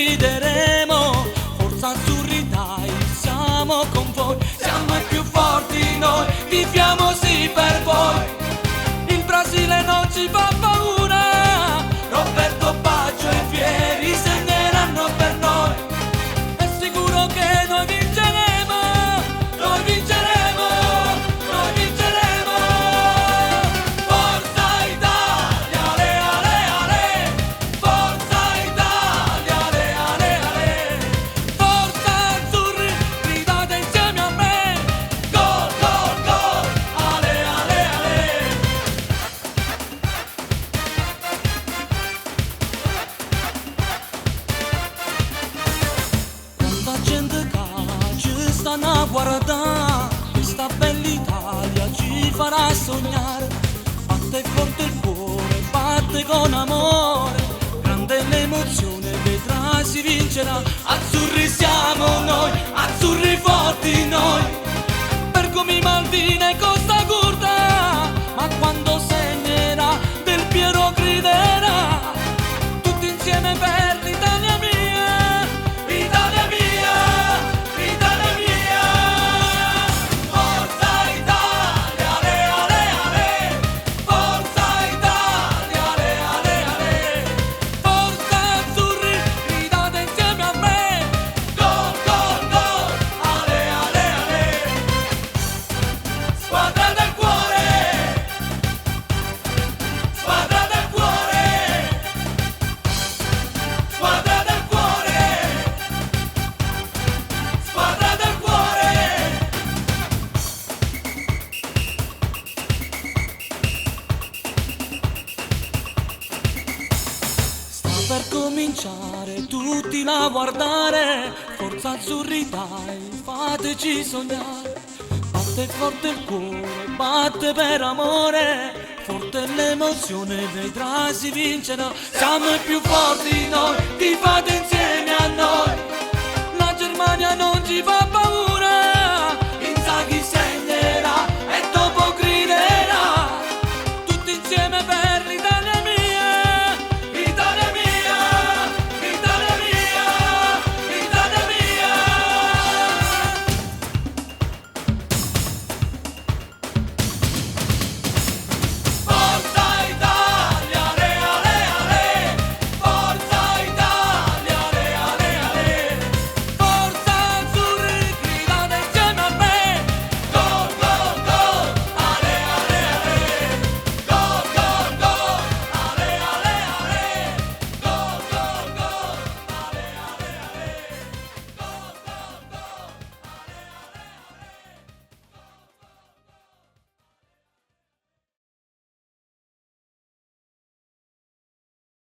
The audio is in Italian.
grideremo, forza azzurri dai, siamo con voi, siamo i più forti noi, tifiamo sì per voi. Il Brasile non ci fa paura, Roberto Baggio e Fieri segneranno per noi. È sicuro che noi vinceremo, noi vinceremo, noi vinceremo. Forza Italia, ale ale ale, forza Italia, ale ale ale, forza azzurri, gridate insieme a me, gol gol gol, ale ale ale. Quanta gente che ci stanno a guardare, questa bella Italia ci farà sognare. Batte forte il cuore, batte con amore, grande l'emozione, vedrai si vincerà. Azzurri siamo noi, azzurri forti noi, per come Maldini e Costa Curta, ma quando segnerà Del Piero griderà, tutti insieme per l'Italia mia, Italia mia, Italia mia. Forza Italia, ale ale ale, forza Italia, ale ale ale, forza azzurri, gridate insieme a me, gol gol gol, ale ale ale. Squadra del cuore, squadra del cuore, squadra del cuore, squadra del cuore. Sta per cominciare, tutti la guardare, forza azzurri dai, fateci sognare. Batte forte il cuore, batte per amore, forte l'emozione, vedrai si vincerà. Siamo i più forti noi, ti fate insieme a noi. La Germania non ci fa